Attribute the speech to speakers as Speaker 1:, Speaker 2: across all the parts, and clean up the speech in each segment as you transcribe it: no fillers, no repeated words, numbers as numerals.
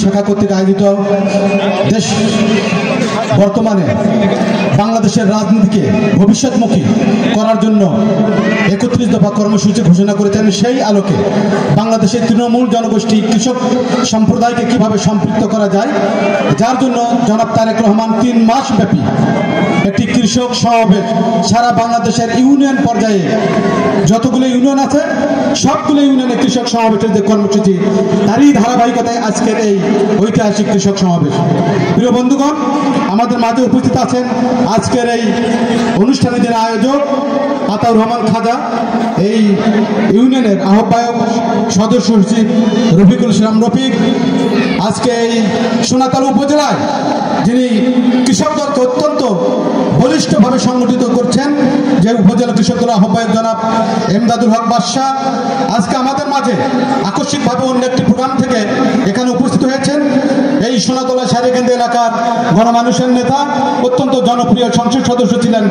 Speaker 1: শাখা কর্তৃক আয়োজিত দেশ বর্তমানে বাংলাদেশের রাজনীতিকে ভবিষ্যৎমুখী করার জন্য 31 দফা কর্মসূচি ঘোষণা করেছেন। সেই আলোকে বাংলাদেশের তৃণমূল জনগোষ্ঠী কৃষক সম্প্রদায়কে কিভাবে সম্পৃক্ত করা যায়, যার জন্য জনাব তারেক রহমান 3 মাস ব্যাপী একটি কৃষক সমাবেশ সারা বাংলাদেশের ইউনিয়ন পর্যায়ে যতগুলো ইউনিয়ন আছে সবগুলো ইউনিয়নে কৃষক সমাবেশের যে কর্মসূচি, তারই ধারাবাহিকতায় আজকের এই ঐতিহাসিক কৃষক সমাবেশ। প্রিয় বন্ধুগণ, আমাদের মাঝে উপস্থিত আছেন আজকের এই অনুষ্ঠানের যিনি আয়োজক আতাউর রহমান খাজা, এই ইউনিয়নের আহ্বায়ক সদস্য সচিব রফিকুল ইসলাম রফিক, আজকে এই সোনাতলা উপজেলায় যিনি কৃষক দলকে অত্যন্ত বলিষ্ঠভাবে সংগঠিত করছেন, যে উপজেলা কৃষক দল আহ্বায়ক জনাব এমদাদুল হক বাদশা, আজকে আমাদের মাঝে আকস্মিকভাবে অন্য একটি প্রোগ্রাম থেকে এখানে উপস্থিত হয়েছেন। এই সোনাতলা সারিকান্দি এলাকার গণমানুষের নেতা, অত্যন্ত জনপ্রিয় সংসদ সদস্য ছিলেন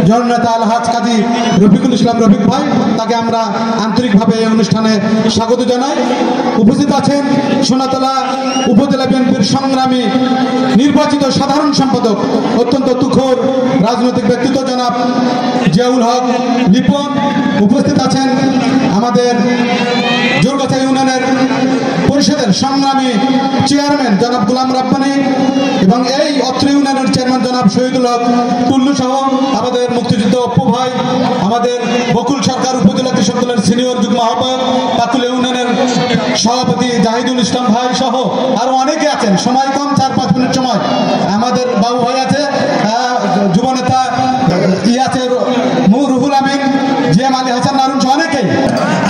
Speaker 1: জননেতা আলহাজ কাজী রফিকুল ইসলাম রফিক ভাই, তাকে আমরা আন্তরিকভাবে এই অনুষ্ঠানে স্বাগত জানাই। উপস্থিত আছেন সোনাতলা উপজেলা বিএনপির সংগ্রামী নির্বাচিত সাধারণ সম্পাদক, অত্যন্ত তুখোর রাজনৈতিক ব্যক্তিত্ব জনাব জিয়াউল হক লিপন। উপস্থিত আছেন আমাদের জোরগাছা ইউনিয়নের পরিষদের সংগ্রামী চেয়ারম্যান জনাব গোলাম রাব্বানী এবং এই অত্র ইউনিয়নের চেয়ারম্যান জনাব শহীদুল হক টুল্লু সহ আমাদের মুক্তিযুদ্ধ অপু ভাই, আমাদের বকুল সরকার উপজেলা কৃষক দলের সিনিয়র যুগ্ম আহ্বায়ক, পাকুল ইউনিয়নের সভাপতি জাহিদুল ইসলাম ভাই সহ আরো অনেকে আছেন। সময় কম, 4-5 মিনিট সময়। আমাদের বাবু ভাই আছে, যুবনেতা আছে রুহুল আমিন, জিএম আলী হাসান নারুন সহ অনেকেই।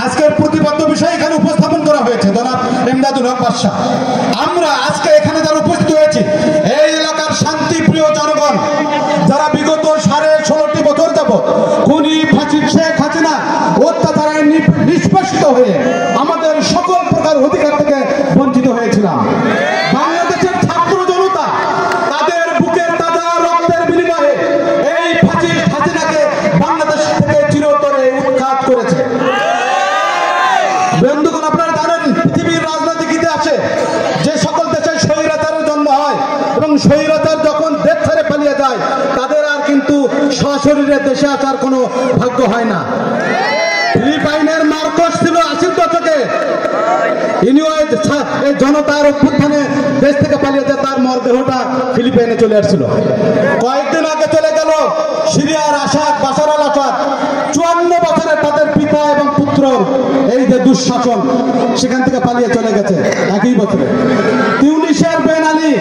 Speaker 1: আজকের প্রতিবদ্ধ বিষয় এখানে উপস্থাপন করা হয়েছে জনাব এমদাদুল হক বাদশা। আমরা আজকে এখানে যারা উপস্থিত হয়েছি, এই এলাকার শান্তিপ্রিয় জনগণ, যারা বিগত 16.5 বছর যাবৎ খুনি ফাঁসির শেখ হাসিনা অত্যাচারে নিষ্পেষিত হয়ে আমাদের সকল প্রকার অধিকার থেকে বঞ্চিত হয়েছিলাম। বাংলাদেশের ছাত্র জনতা তাদের বুকের তাজা রক্তের বিনিময়ে এই ফাঁসিস্ট হাসিনাকে বাংলাদেশ থেকে চিরতরে উৎখাত করেছে। বন্ধুগণ, আপনারা জানেন পৃথিবীর রাজনৈতিক ইতিহাসে যে সকল দেশে স্বৈরাচারের জন্ম হয় এবং স্বৈরাচার যখন দেশ ছেড়ে পালিয়ে যায়, তাদের আর কিন্তু সশরীরে দেশে আসার কোনো ভাগ্য হয় না। ফিলিপাইনের মার্কোস ছিল 80 দশকে, ইনিও এই জনতার অভ্যুত্থানে দেশ থেকে পালিয়ে যায়, তার মরদেহটা ফিলিপাইনে চলে আসছিল। কয়েকদিন আগে চলে গেল সিরিয়ার আসাদ, বাশার আল আসাদ, 54 বছরের তাদের পিতা এবং পুত্র, এই যে দুঃশাসন, সেখান থেকে পালিয়ে চলে গেছে একই বছরে। তিউনিসিয়ার বেন আলী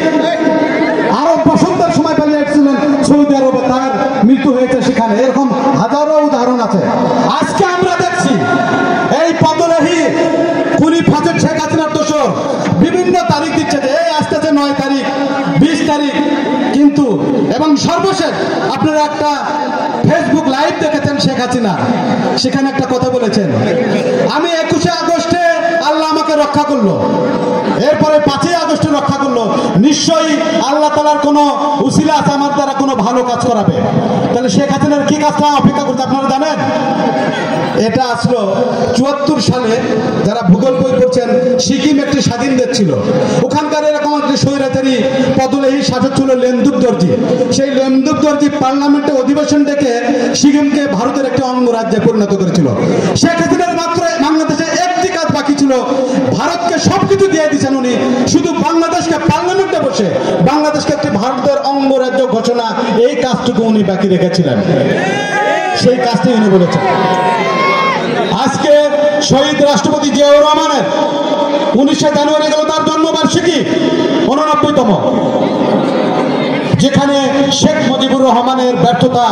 Speaker 1: আরব বসন্তের সময় পালিয়ে এসেছিলেন সৌদি আরবে, তার মৃত্যু হয়েছে সেখানে। এরকম হাজারো উদাহরণ আছে। আজকে আমরা দেখছি এই পদলেহী খুনি ফাঁসির শেখ হাসিনার দোষর বিভিন্ন তারিখ দিচ্ছে, এই আসতেছে 9 তারিখ, 20 তারিখ, কিন্তু এবং সর্বশেষ আপনারা একটা ফেসবুক লাইভ দেখেছেন শেখ হাসিনা, সেখানে একটা কথা বলেছেন, আমি 21শে আগস্টে আল্লাহ আমাকে রক্ষা করলো, এরপরে 5ই আগস্টে রক্ষা করলো, নিশ্চয়ই আল্লাহ তাআলার কোনো উসিলা আছে আমার দ্বারা কোনো ভালো কাজ করাবে। তাহলে শেখ হাসিনার কি কাজটা অপেক্ষা করতে আপনারা জানেন? এটা আসলো 74 সালে, যারা ভূগোল বই পড়ছেন, সিকিম একটি স্বাধীন দেশ ছিল, ওখানকার এরকম একটি স্বৈরাচারী পদলেহী শাসক ছিল লেমদুব দর্জি। সেই লেমদুব দর্জি পার্লামেন্টে অধিবেশন ডেকে সিকিমকে ভারতের একটি অঙ্গরাজ্যে পরিণত করেছিল। শেখ হাসিনার মাত্র বাংলাদেশে একটি কাজ বাকি ছিল, ভারতকে সবকিছু দিয়ে দিয়েছেন উনি, শুধু বাংলাদেশকে পার্লামেন্টে বসে বাংলাদেশকে একটি ভারতের অঙ্গরাজ্য ঘোষণা, এই কাজটুকু উনি বাকি রেখেছিলেন। সেই কাজটি উনি বলেছেন। আজকে শহীদ রাষ্ট্রপতি জিয়াউর রহমানের 19শে জানুয়ারি গেল তার জন্মবার্ষিকী 89তম, যেখানে শেখ মুজিবুর রহমানের ব্যর্থতা,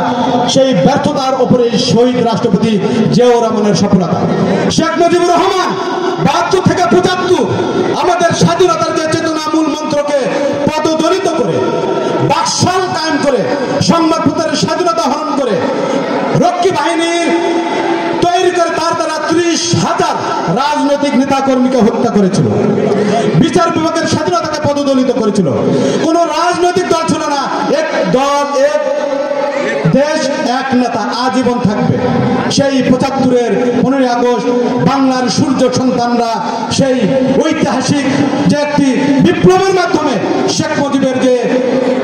Speaker 1: সেই ব্যর্থতার উপরে শহীদ রাষ্ট্রপতি জিয়াউর রহমানের সফলতা। শেখ মুজিবুর রহমান 72 থেকে 75 আমাদের স্বাধীনতার যে চেতনা মূল মন্ত্রকে পদদলিত করে, বাকশাল কায়েম করে, সংবাদপত্রের স্বাধীনতা হরণ করে, রক্ষী বাহিনীর তৈরি করে তার দ্বারা 30,000 রাজনৈতিক নেতা কর্মীকে হত্যা করেছিল, বিচার বিভাগের স্বাধীনতাকে পদদলিত করেছিল। কোন রাজনৈতিক দল ছিল না, এক দল, এক দেশ, এক নেতা আজীবন থাকবে। সেই ৭৫-এর ১৫ই আগস্ট বাংলার সূর্য সন্তানরা সেই ঐতিহাসিক যে একটি বিপ্লবের মাধ্যমে শেখ মুজিবের যে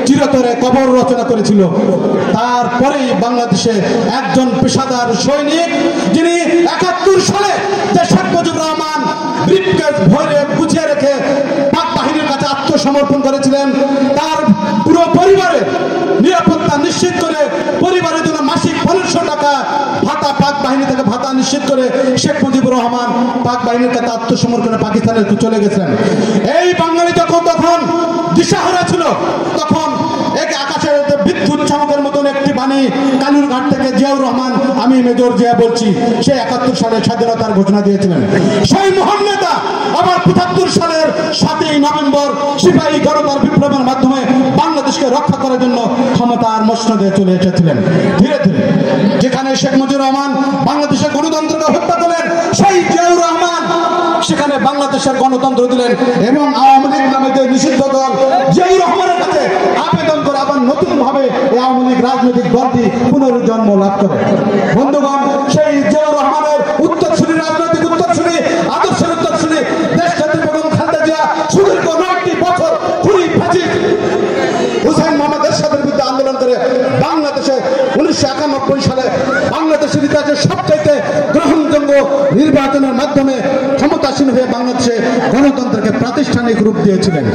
Speaker 1: চিরতরে কবর রচনা করেছিল, তারপরেই বাংলাদেশে একজন পেশাদার সৈনিক যিনি ৭১ সালে যে শেখ মুজিবুর রহমান ব্রিফকেস ভরে গুছিয়ে রেখে পাক বাহিনীর কাছে আত্মসমর্পণ করেছিলেন, তার পুরো পরিবারের নিরাপত্তা নিশ্চিত করে পরিবারের জন্য মাসিক ১৫০০ টাকা ভাতা পাক বাহিনী থেকে ভাতা নিশ্চিত করে শেখ মুজিবুর রহমান পাক বাহিনীর কাছে আত্মসমর্পণে পাকিস্তানে চলে গেছিলেন। এই বাঙালি তখন দিশাহারা ছিল, তখন এক আকাশের বিদ্যুৎ চমকের মতন একটি বাণী কালুরঘাট থেকে জিয়াউর রহমান, আমি মেজর জিয়া বলছি, সে ৭১ সালে স্বাধীনতার ঘোষণা দিয়েছিলেন। সেই মহান নেতা আবার ৭৫ সালের ৭ই নভেম্বর সিপাহী জনতার বিপ্লবের মাধ্যমে বাংলাদেশকে রক্ষা করার জন্য ক্ষমতার মসনদে চলে এসেছিলেন। ধীরে ধীরে যেখানে শেখ মুজিবুর রহমান বাংলাদেশের গণতন্ত্রকে হত্যা করলেন, সেই জিয়াউর রহমান সেখানে বাংলাদেশের গণতন্ত্র দিলেন এবং আওয়ামী লীগ নামে যে নিষিদ্ধ দল জিয়াউর রহমানের কাছে আবেদন করে আবার নতুন ভাবে এই আওয়ামী লীগ রাজনৈতিক দলটি পুনর্জন্ম লাভ করে। বন্ধুগণ, সেই জিয়াউর রহমানের উত্তরসূরি, রাজনৈতিক উত্তরসূরি, আদর্শের উত্তরসূরি দেশনেত্রী বেগম খালেদা জিয়া সুদীর্ঘ ৯টি বছর খুনি ফ্যাসিস্ট হুসাইন মোহাম্মদ এরশাদের বিরুদ্ধে আন্দোলন করে বাংলাদেশে ১৯৯১ সালে বাংলাদেশের ইতিহাসে সবচাইতে গ্রহণযোগ্য নির্বাচনের মাধ্যমে ক্ষমতাসীন হয়ে বাংলাদেশে গণতন্ত্রকে প্রাতিষ্ঠানিক রূপ দিয়েছিলেন।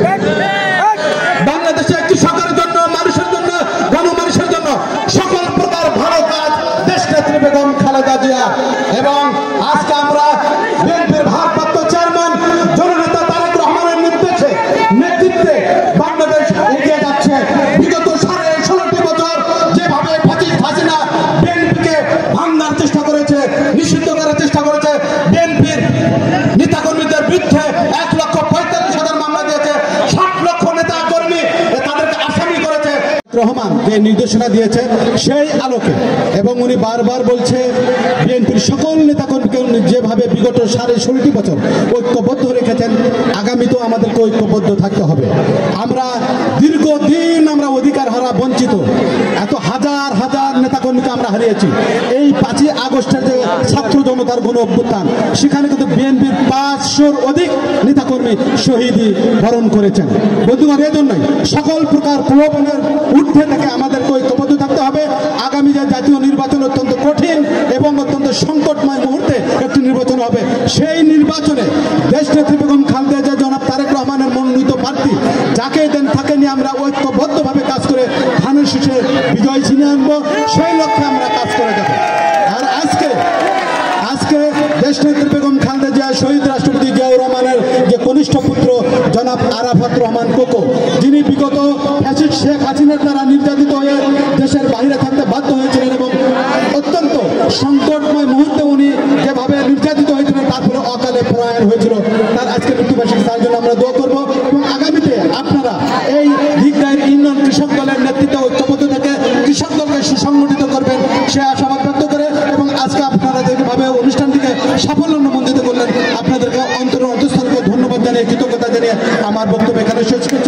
Speaker 1: বাংলাদেশে কৃষকের জন্য, মানুষের জন্য, গণমানুষের জন্য সকল প্রকার ভালো কাজ দেশনেত্রী বেগম খালেদা জিয়া এবং আজকে আমরা বিএনপির ভারপ্রাপ্ত চেয়ারম্যান জননেতা তারেক রহমানের নেতৃত্বে বাংলাদেশ এগিয়ে যাচ্ছে। বিগত ১৬.৫ বছর যেভাবে ফ্যাসিস্ট হাসিনা বিএনপিকে ভাঙার চেষ্টা করেছে, নিষিদ্ধ করার চেষ্টা করেছে, বিএনপির নেতাকর্মীদের বিরুদ্ধে ১,৪৫,০০০ মামলা দিয়েছে, ৬০ লক্ষ নেতা কর্মী তাদেরকে আসামি করেছে। রহমান যে নির্দেশনা দিয়েছে সেই আলোকে এবং উনি বারবার বলছে বিএনপির সকল নেতাকর্মীকে যেভাবে বিগত ১৬.৫ বছর ঐক্যবদ্ধ রেখেছেন, আগামীতেও আমাদেরকে ঐক্যবদ্ধ থাকতে হবে। আমরা দীর্ঘদিন আমরা অধিকার হারা বঞ্চিত, এত হাজার হাজার নেতাকর্মীকে আমরা হারিয়েছি। এই ৫ই আগস্টের যে ছাত্র জনতার গণ অভ্যুত্থান, সেখানে কিন্তু বিএনপির ৫০০-র অধিক নেতাকর্মী শহীদি বরণ করেছেন। বন্ধুগণ, এই জন্যই সকল প্রকার প্রলোভনের ঊর্ধ্বে থেকে আমাদেরকে ঐক্যবদ্ধ থাকতে হবে। আগামী যে জাতীয় নির্বাচন অত্যন্ত কঠিন এবং অত্যন্ত সংকটময় মুহূর্তে একটি নির্বাচন হবে, সেই নির্বাচনে দেশনেত্রী বেগম খালেদা জিয়া, জনাব তারেক রহমানের মনোনীত প্রার্থী যাকে দেন তাকে নিয়ে আমরা ঐক্যবদ্ধভাবে কাজ করে ধানের শীষে বিজয় ছিনিয়ে আনবো, সেই লক্ষ্যে আমরা কাজ করে যাব। আর আজকে দেশনেত্রী বেগম খালেদা জিয়া শহীদ রাষ্ট্রপতি জিয়াউর রহমানের যে কনিষ্ঠ পুত্র জনাব আরাফাত রহমান কোকো, যিনি বিগত ফ্যাসিস্ট শেখ হাসিনার দ্বারা নির্যাতিত হয়ে দেশের বাইরে থাকতে বাধ্য হয়েছিলেন এবং অত্যন্ত সংকটময় মুহূর্তে উনি যেভাবে নির্যাতিত হয়েছিলেন, তারপরে অকালে প্রয়াণ হয়েছিল, তার আজকে মৃত্যুবার্ষিকী, তার জন্য আমরা দোয়া করবো এবং আগামীতে আপনারা এই দিকদায়ের ইউনিয়ন কৃষক দলের নেতৃত্বে ঐক্যবদ্ধ থেকে কৃষক দলকে সুসংগঠিত করবেন, সে আশাবাদ ব্যক্ত করে এবং আজকে আপনারা যেভাবে অনুষ্ঠানটিকে সাফল্যমণ্ডিত করলেন, আপনাদেরকে অন্তরস্থল থেকে ধন্যবাদ জানিয়ে, কৃতজ্ঞতা জানিয়ে আমার বক্তব্য এখানে শেষ করছি।